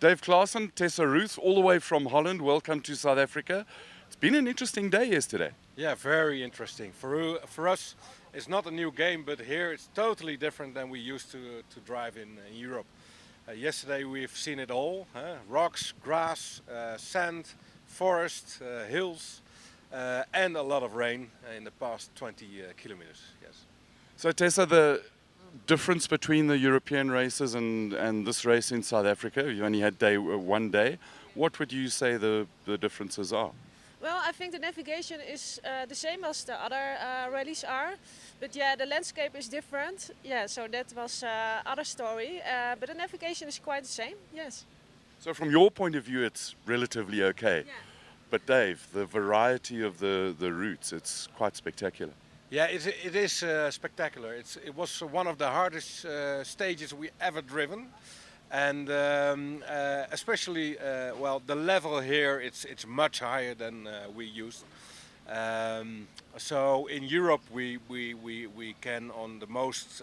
Dave Klaassen, Tessa Rooth, all the way from Holland. Welcome to South Africa. It's been an interesting day yesterday. Yeah, very interesting. For us, it's not a new game, but here it's totally different than we used to drive in Europe. Yesterday we've seen it all: rocks, grass, sand, forest, hills, and a lot of rain in the past 20 kilometers. Yes. So Tessa, the difference between the European races and this race in South Africa, you only had one day. What would you say the differences are? Well, I think the navigation is the same as the other rallies are, but yeah, the landscape is different. Yeah, so that was other story, but the navigation is quite the same. Yes. So from your point of view, it's relatively okay. Yeah. But Dave, the variety of the routes, it's quite spectacular. Yeah, it is spectacular. It was one of the hardest stages we ever driven, and especially the level here it's much higher than we used. So in Europe we can, on the most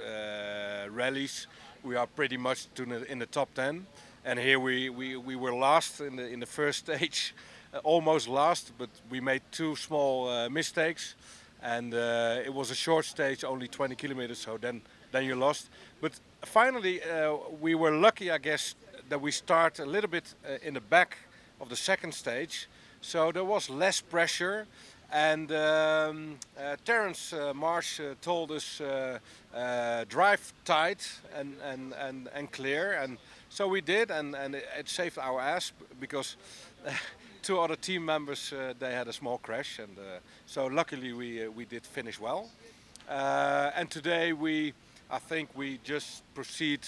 rallies, we are pretty much in the top 10, and here we were last in the first stage, almost last, but we made two small mistakes. And it was a short stage, only 20 kilometers, so then you lost. But finally, we were lucky, I guess, that we start a little bit in the back of the second stage, so there was less pressure. And Terence Marsh told us drive tight and clear, and so we did, and it saved our ass because. Two other team members, they had a small crash, and so luckily we did finish well. And today I think we just proceed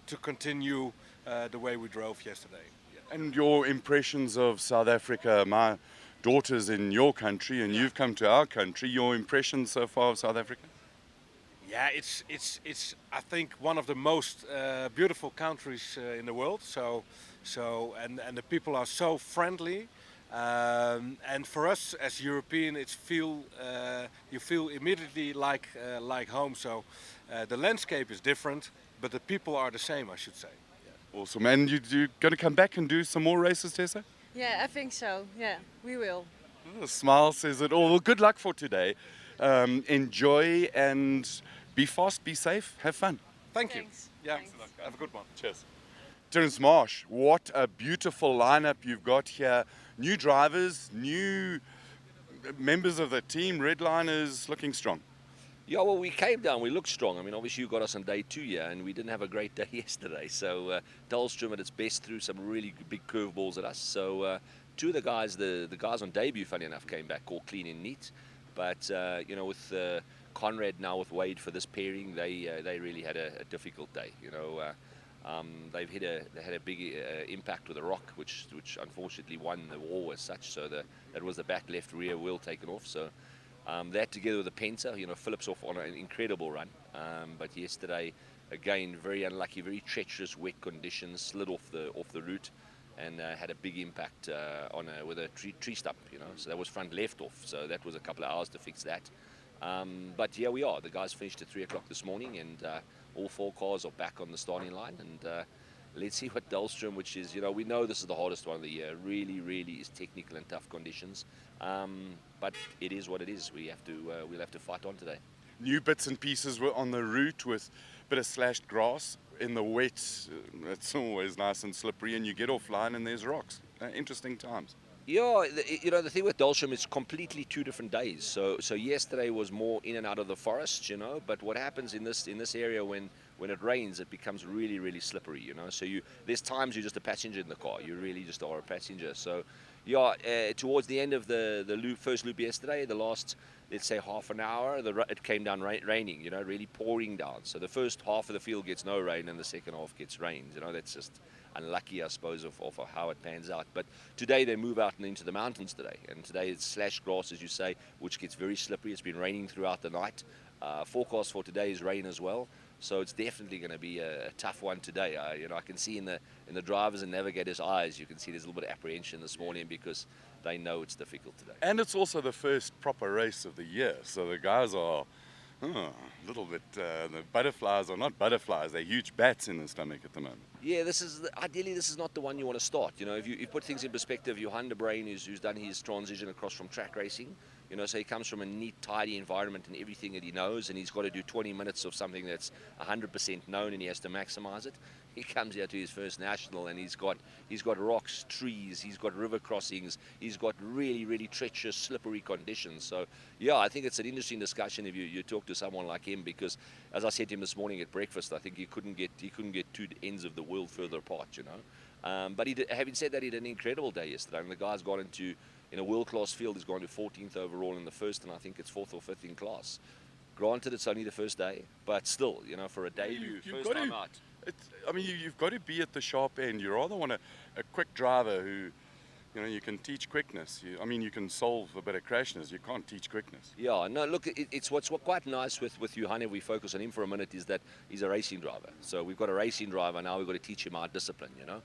to continue the way we drove yesterday. Yeah. And your impressions of South Africa? My daughter's in your country, and you've come to our country. Your impressions so far of South Africa? Yeah, it's I think one of the most beautiful countries in the world. And the people are so friendly, and for us as European, you feel immediately like home. So the landscape is different, but the people are the same, I should say. Yeah. Awesome. And you're going to come back and do some more races, Tessa? Yeah, I think so. Yeah, we will. The smile says it all. Well, good luck for today. Enjoy and be fast, be safe, have fun. Thank you. Thanks. Yeah, Thanks. have a good one. Cheers. Terence Marsh, what a beautiful lineup you've got here. New drivers, new members of the team. Red Liners looking strong. Yeah, well, we came down. We looked strong. I mean, obviously you got us on day 2 here, and we didn't have a great day yesterday. So Dahlstrom at its best threw some really big curveballs at us. So two of the guys, the guys on debut, funny enough, came back all clean and neat. But with Conrad now with Wade for this pairing, they really had a difficult day. They had a big impact with the rock, which unfortunately won the war as such. So that was the back left rear wheel taken off. So that together with the Penta, Phillips off on an incredible run. But yesterday, again, very unlucky, very treacherous, wet conditions, slid off the route, and had a big impact with a tree stump. So that was front left off. So that was a couple of hours to fix that. But here we are. The guys finished at 3 o'clock this morning, and all 4 cars are back on the starting line. And let's see what Dahlstrom, which is, we know this is the hardest one of the year. Really, really is technical and tough conditions. But it is what it is. We'll have to fight on today. New bits and pieces were on the route with a bit of slashed grass. In the wet, it's always nice and slippery, and you get offline and there's rocks. Interesting times. Yeah, the thing with Dahlstrom is completely 2 different days. So yesterday was more in and out of the forest, But what happens in this area when it rains, it becomes really, really slippery, So there's times you're just a passenger in the car. You really just are a passenger. So yeah, towards the end of the first loop yesterday, the last, let's say, half an hour, it came down raining, really pouring down. So the first half of the field gets no rain, and the second half gets rain. That's just unlucky, I suppose, of how it pans out. But today they move out and into the mountains today, and today it's slash grass, as you say, which gets very slippery. It's been raining throughout the night. Forecast for today is rain as well, so it's definitely going to be a tough one today. I can see in the drivers and navigators' eyes, you can see there's a little bit of apprehension this morning because they know it's difficult today. And it's also the first proper race of the year, so the guys are A little bit. The butterflies are not butterflies; they're huge bats in the stomach at the moment. Yeah, ideally this is not the one you want to start. You know, if you put things in perspective, Johan de Bruin, who's done his transition across from track racing, you know, so he comes from a neat, tidy environment and everything that he knows, and he's got to do 20 minutes of something that's 100% known, and he has to maximize it. He comes here to his first national, and he's got rocks, trees, he's got river crossings, he's got really, really treacherous, slippery conditions. So yeah, I think it's an interesting discussion if you talk to someone like him, because as I said to him this morning at breakfast, I think he couldn't get two ends of the world further apart, you know. But having said that, he did an incredible day yesterday. I mean, the guy's got in a world-class field, he's gone to 14th overall in the first, and I think it's 4th or 5th in class. Granted, it's only the first day, but still, you know, for a debut, first time out. I mean, you've got to be at the sharp end. You rather want a quick driver who, you know, you can teach quickness. I mean, you can solve a bit of crashness. You can't teach quickness. Yeah, no, look, it's what's quite nice with Johan, if we focus on him for a minute, is that he's a racing driver. So we've got a racing driver, now we've got to teach him our discipline, you know.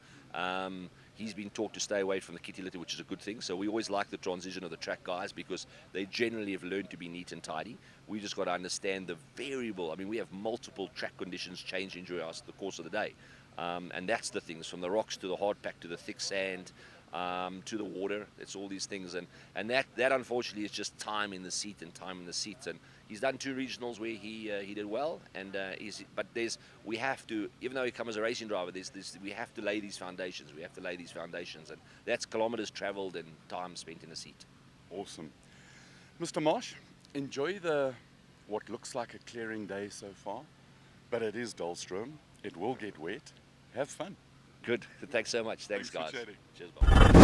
He's been taught to stay away from the kitty litter, which is a good thing. So we always like the transition of the track guys, because they generally have learned to be neat and tidy. We just got to understand the variable. I mean, we have multiple track conditions changing during the course of the day. And that's the things, from the rocks to the hard pack to the thick sand, to the water. It's all these things, and that unfortunately is just time in the seat. And he's done 2 regionals where he did well, and we have to, even though he comes as a racing driver, we have to lay these foundations. And that's kilometers traveled and time spent in the seat. Awesome. Mr. Marsh, enjoy what looks like a clearing day so far, but it is Dahlstrom. It will get wet. Have fun. Good. Thanks so much. Thanks guys. For chatting. Cheers, bye.